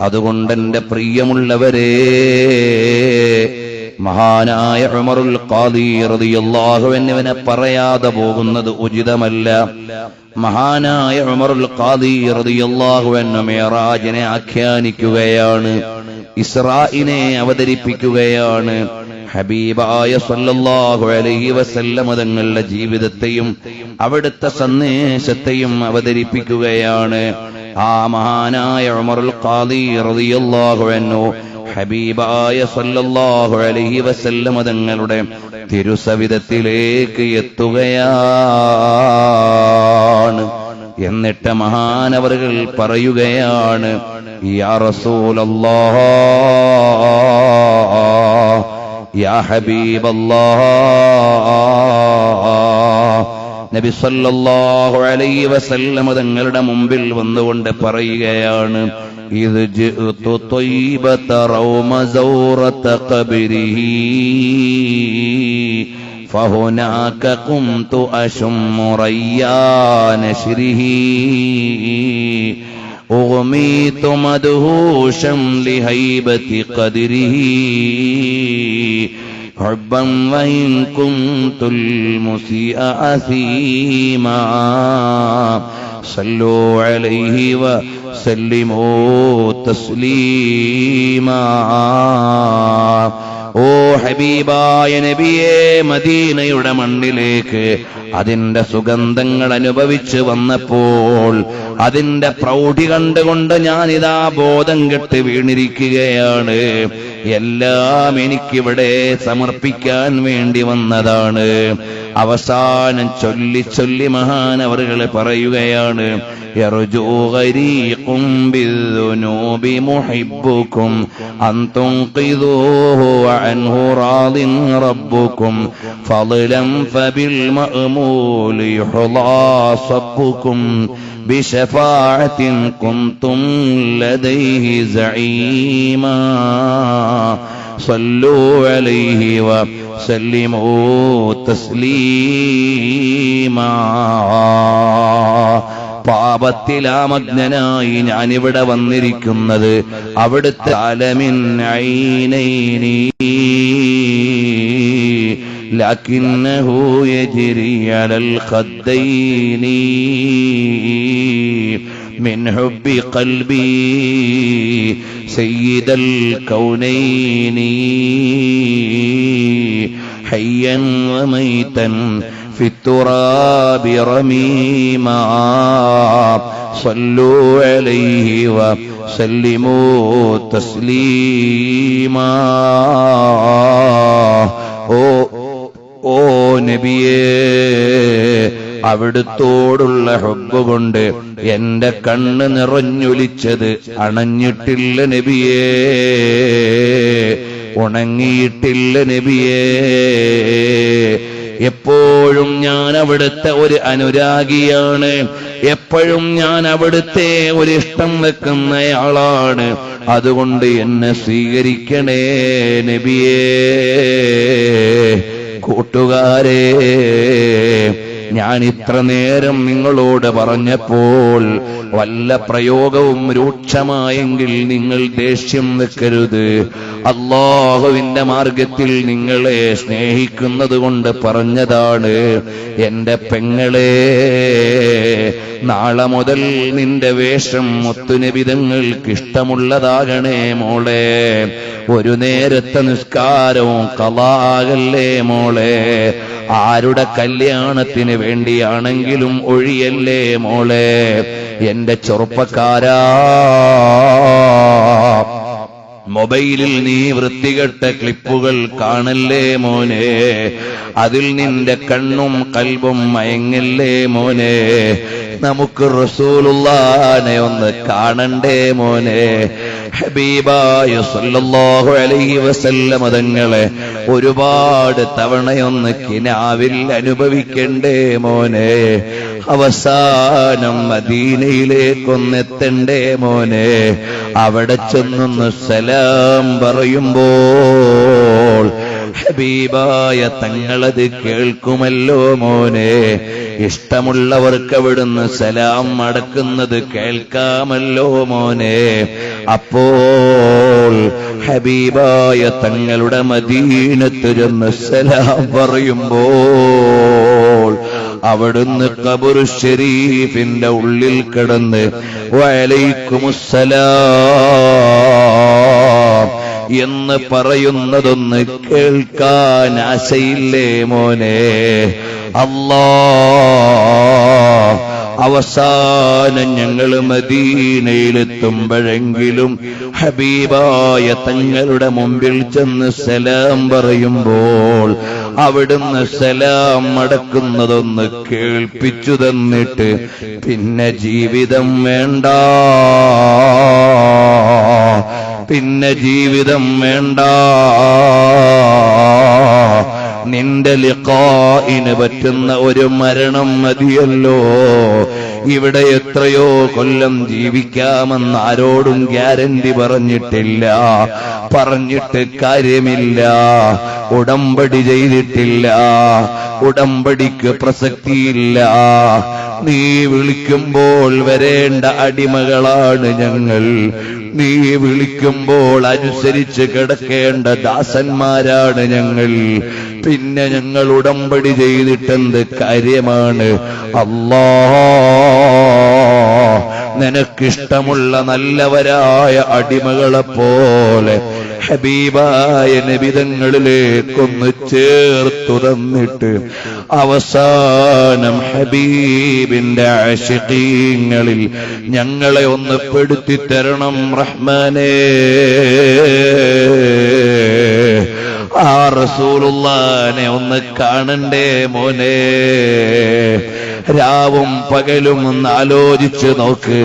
അതുകൊണ്ട് എന്റെ പ്രിയമുള്ളവരെ, മഹാനായ ഉമറുൽ ഖാദി റളിയല്ലാഹു അൻഹുവിനെ പറയാതെ പോകുന്നത് ഉചിതമല്ല. മഹാനായ ഉമറുൽ ഖാദി റളിയല്ലാഹു അൻഹു മിഅ്റാജിനെ ആഖ്യാനിക്കുകയാണ്, ഇസ്രാഇനെ അവതരിപ്പിക്കുകയാണ്, ഹബീബായ സല്ലല്ലാഹു അലൈഹി വസല്ലം തങ്ങളുടെ ജീവിതത്തെയും അവിടുത്തെ സന്ദേശത്തെയും അവതരിപ്പിക്കുകയാണ്. ആ മഹാനായ ഉമറുൽ ഖാദി റളിയല്ലാഹു അൻഹു ഹബീബായ സല്ലല്ലാഹു അലൈഹി വസല്ലം തങ്ങളുടെ തിരുസവിധത്തിലേക്ക് എത്തുകയാണ്. എന്നിട്ട് മഹാനവറുകൾ പറയുകയാണ്, യാ റസൂലല്ലാഹ്, യാ ഹബീബല്ലാഹ്. നബി സല്ലല്ലാഹു അലൈഹി വസല്ലം തങ്ങളുടെ മുമ്പിൽ വന്നുകൊണ്ട് പറയുകയാണ്, ഇദ് ജിഅതു ത്വയ്ബത റൗമ സൗറത ഖബ്രിഹി ഫഹുനാക ഖുംതു അശുമ്മു റയ്യാന ശരിഹി ഉഗ്മീതു മദ്ഹൂശൻ ലിഹൈബതി ഖദ്രിഹി ഹബ്ബൻ വഇൻ കുൻതുൽ മുസിഅ അസീമാ സല്ലു അലൈഹി വസല്ലിമൂ തസ്ലീമാ. ഓ ഹബീബായ നബിയേ, മദീനയുടെ മണ്ണിലേക്ക് അതിന്റെ സുഗന്ധങ്ങൾ അനുഭവിച്ച് വന്നപ്പോൾ അതിന്റെ പ്രൗഢി കണ്ടുകൊണ്ട് ഞാനിതാ ബോധം കെട്ട് വീണിരിക്കുകയാണ്. എല്ലാം എനിക്കിവിടെ സമർപ്പിക്കാൻ വേണ്ടി വന്നതാണ്. അവസാനം ചൊല്ലി ചൊല്ലി മഹാനവറുകൾ പറയുകയാണ്, യർജൂ ഗരീഖും ബിദ്ദുനൂബി മുഹിബ്ബുക്കും അൻ തുൻഖിദൂഹു വഅൻഹു റാദിൻ റബ്ബുക്കും ഫളലൻ ഫബിൽ മഅമൂലി യുഹ്ളാ സബ്ബുക്കും ബിശഫാഅത്തിൻ കുൻതും ലദൈഹി സഈമാ സല്ലു അലൈഹി വസല്ലിമൂ തസ്ലീമാ. പാപത്തിലാമഗ്നനായി ഞാനിവിടെ വന്നിരിക്കുന്നത് അവിടുത്തെ അലമിൻ ഐനൈനി ലകിന്നഹു യജ്രി അലൽ ഖദ്ദൈനി മിൻ ഹുബ്ബി ഖൽബി സയ്യിദൽ കൗനൈനി ഹയ്യൻ വമൈതൻ في التراب رميما صلوا عليه وسلموا تسليما. ഓ നബിയേ, അവിടുത്തോടുള്ള ഹുബ്ബ് കൊണ്ട് എന്റെ കണ്ണ് നിറഞ്ഞൊലിച്ചത് അണഞ്ഞിട്ടില്ല നബിയേ, ഉണങ്ങിയിട്ടില്ല നബിയേ. എപ്പോഴും ഞാൻ അവിടുത്തെ ഒരു അനുരാഗിയാണ്, എപ്പോഴും ഞാൻ അവിടുത്തെ ഒരു ഇഷ്ടം വെക്കുന്നയാളാണ്. അതുകൊണ്ട് എന്നെ സ്വീകരിക്കണേ നബിയേ. കൂട്ടുകാരെ, ഞാൻ ഇത്ര നേരം നിങ്ങളോട് പറഞ്ഞപ്പോൾ വല്ല പ്രയോഗവും രൂക്ഷമായെങ്കിൽ നിങ്ങൾ ദേഷ്യം വെക്കരുത്. അല്ലാഹുവിന്റെ മാർഗത്തിൽ നിങ്ങളെ സ്നേഹിക്കുന്നത് കൊണ്ട് പറഞ്ഞതാണ്. എന്റെ പെങ്ങളെ, നാളെ മുതൽ നിന്റെ വേഷം മുത്തുനബിതങ്ങൾക്ക് ഇഷ്ടമുള്ളതാകണേ മോളെ. ഒരു നേരത്തെ നിസ്കാരവും ഖളാഅല്ലേ മോളെ. ആരുടെ കല്യാണത്തിന് വേണ്ടിയാണെങ്കിലും ഒഴിയല്ലേ മോളെ. എന്റെ ചെറുപ്പക്കാരാ, മൊബൈലിൽ നീ വൃത്തികെട്ട ക്ലിപ്പുകൾ കാണല്ലേ മോനെ. അതിൽ നിന്റെ കണ്ണും കൽബും മയങ്ങല്ലേ മോനെ. നമുക്ക് റസൂലുള്ളാഹിനെ ഒന്ന് കാണണ്ടേ മോനെ. ഹബീബായ സല്ലല്ലാഹു അലൈഹി വസല്ലം തങ്ങളെ ഒരുപാട് തവണയൊന്ന് കിനാവിൽ അനുഭവിക്കണ്ടേ മോനെ. അവസാനം മദീനയിലേക്കൊന്നെത്തണ്ടേ മോനെ. അവിടെ ചെന്നൊന്ന് സലാം പറയുമ്പോൾ ഹബീബായ തങ്ങളത് കേൾക്കുമല്ലോ മോനെ. ഇഷ്ടമുള്ളവർക്ക് അവിടുന്ന് സലാം മടക്കുന്നത് കേൾക്കാമല്ലോ മോനെ. അപ്പോൾ ഹബീബായ തങ്ങളുടെ മദീനത്ത് ചെന്ന് സലാം പറയുമ്പോൾ അവിടുന്ന് ഖബർ ശരീഫിന്റെ ഉള്ളിൽ കിടന്ന് വഅലൈക്കുമുസ്സലാം എന്ന് പറയുന്നതൊന്ന് കേൾക്കാൻ ആശയില്ലേ മോനെ? അല്ലാഹ് അവസാനം ഞങ്ങൾ മദീനയിലെത്തുമ്പോഴെങ്കിലും ഹബീബായ തങ്ങളുടെ മുമ്പിൽ ചെന്ന് സലാം പറയുമ്പോൾ അവിടുന്ന് സലാം മടക്കുന്നതൊന്ന് കേൾപ്പിച്ചു തന്നിട്ട് പിന്നെ ജീവിതം വേണ്ട, പിന്നെ ജീവിതം വേണ്ട, നിന്റെ ലിഖാഇന് പറ്റുന്ന ഒരു മരണം മതിയല്ലോ. ഇവിടെ എത്രയോ കൊല്ലം ജീവിക്കാമെന്ന് ആരോടും ഗ്യാരണ്ടി പറഞ്ഞിട്ടില്ല, പറഞ്ഞിട്ട് കാര്യമില്ല. ഉടമ്പടി ചെയ്തിട്ടില്ല, ഉടമ്പടിക്ക് പ്രസക്തിയില്ല. നീ വിളിക്കുമ്പോൾ വരേണ്ട അടിമകളാണ് ഞങ്ങൾ, നീ വിളിക്കുമ്പോൾ അനുസരിച്ച് കിടക്കേണ്ട ദാസന്മാരാണ് ഞങ്ങൾ. പിന്നെ ഞങ്ങൾ ഉടമ്പടി ചെയ്തിട്ടെന്ത് കാര്യമാണ്? അല്ലാഹ് നിനക്കിഷ്ടമുള്ള നല്ലവരായ അടിമകളെപ്പോലെ ഹബീബായ നബിതങ്ങളിലേക്കൊന്ന് ചേർത്തു തന്നിട്ട് അവസാനം ഹബീബിന്റെ ആശിഖീങ്ങളിൽ ഞങ്ങളെ ഒന്ന് പെടുത്തി തരണം റഹ്മാനേ. ആ റസൂലുള്ളാഹിനെ ഒന്ന് കാണണ്ടേ മോനെ? രാവും പകലും ഒന്ന് ആലോചിച്ച് നോക്ക്.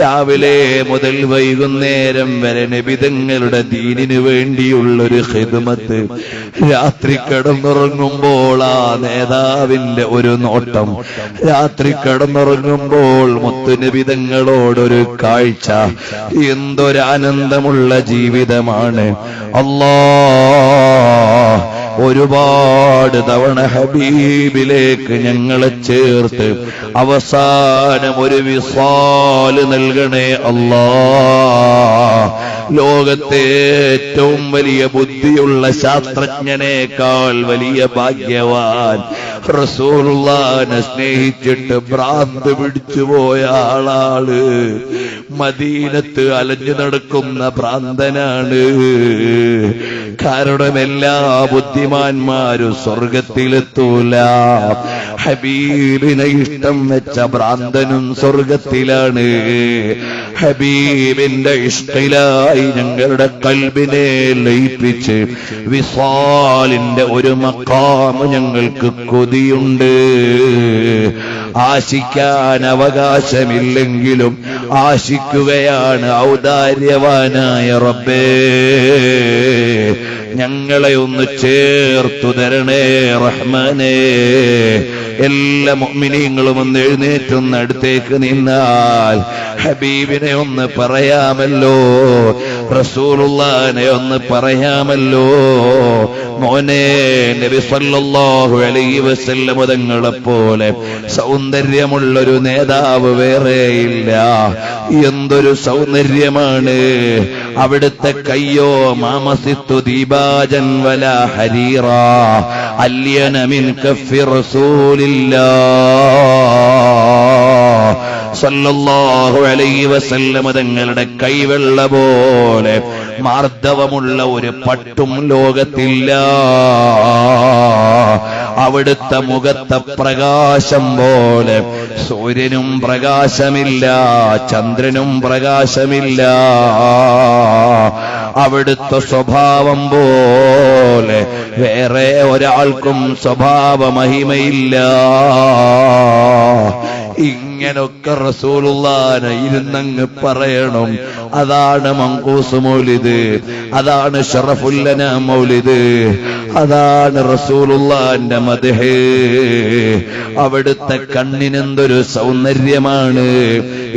രാവിലെ മുതൽ വൈകുന്നേരം വരെ നബിതങ്ങളുടെ ദീനിനു വേണ്ടിയുള്ളൊരു ഖിദ്മത്ത്. രാത്രി കിടന്നുറങ്ങുമ്പോൾ ആ നേതാവിന്റെ ഒരു നോട്ടം, രാത്രി കിടന്നുറങ്ങുമ്പോൾ മുത്തുനബിതങ്ങളോടൊരു കാഴ്ച. എന്തൊരാനന്ദമുള്ള ജീവിതമാണ്. അല്ലാഹ് ഒരുപാട് തവണ ഹബീബിലേക്ക് ഞങ്ങളെ ചേർത്ത് അവസാനം ഒരു വിസാല് നൽകണേ അല്ലാഹ്. ലോകത്തെ ഏറ്റവും വലിയ ബുദ്ധിയുള്ള ശാസ്ത്രജ്ഞനേക്കാൾ വലിയ ഭാഗ്യവാൻ, റസൂലുള്ളാഹിനെ സ്നേഹിച്ചിട്ട് ഭ്രാന്ത് പിടിച്ചുപോയ ആളാണ്. മദീനത്ത് അലഞ്ഞു നടക്കുന്ന ഭ്രാന്തനാണ്. കാരണം എല്ലാ ബുദ്ധിമാന്മാരും സ്വർഗത്തിലെത്തൂല. ഹബീബിനെ ഇഷ്ടം വെച്ച ഭ്രാന്തനും സ്വർഗത്തിലാണ്. ഹബീബിന്റെ ഇഷ്ടിലായി ഞങ്ങളുടെ കൽബിനെ ലയിപ്പിച്ച് വിസാലിന്റെ ഒരു മഖാം ഞങ്ങൾക്ക് കൊതിയുണ്ട്. ആശിക്കാൻ അവകാശമില്ലെങ്കിലും ആശിക്കുകയാണ് ഔദാര്യവാനായ റബ്ബേ. ഞങ്ങളെ ഒന്ന് ചേർത്തു തരണേ റഹ്മാനേ. എല്ലാ മുഅ്മിനീങ്ങളും ഒന്ന് എഴുന്നേറ്റൊന്ന് അടുത്തേക്ക് നിന്നാൽ ഹബീബിനെ ഒന്ന് പറയാമല്ലോ, റസൂലുള്ളാഹിനെ ഒന്ന് പറയാമല്ലോ. മോനെ, നബി സല്ലല്ലാഹു അലൈഹി വസല്ലം തങ്ങളെപ്പോലെ സൗന്ദര്യമുള്ളൊരു നേതാവ് വേറെയില്ല. എന്തൊരു സൗന്ദര്യമാണ്! അവിടുത്തെ കയ്യോ മാമസിത്തു ദീബാജൻ വലാ ഹരീറ അല്യന മിൻ കഫി റസൂലില്ലാഹ് സല്ലല്ലാഹു അലൈഹി വസല്ലം തങ്ങളുടെ കൈവെള്ള പോലെ മാർദ്ദവമുള്ള ഒരു പട്ടും ലോകത്തില്ല. അവിടുത്തെ മുഖത്തെ പ്രകാശം പോലെ സൂര്യനും പ്രകാശമില്ല, ചന്ദ്രനും പ്രകാശമില്ല. അവിടുത്തെ സ്വഭാവം പോലെ വേറെ ഒരാൾക്കും സ്വഭാവ മഹിമയില്ല. ഇങ്ങനൊക്കെ റസൂലുള്ളാനെ ഇരുന്നങ്ങ് പറയണം. അതാണ് മങ്കൂസ് മൗലിദ്, അതാണ് ശറഫുൽ അനാം മൗലിദ്, അതാണ് റസൂലുള്ളാന്റെ മദ്ഹ്. അവിടുത്തെ കണ്ണിനെന്തൊരു സൗന്ദര്യമാണ്,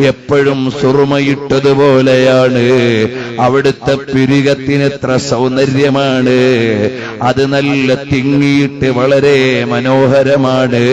എപ്പോഴും സുറുമയിട്ടതുപോലെയാണ്. അവിടുത്തെ പിരികത്തിനെത്ര സൗന്ദര്യമാണ്, അത് നല്ല തിങ്ങിയിട്ട് വളരെ മനോഹരമാണ്.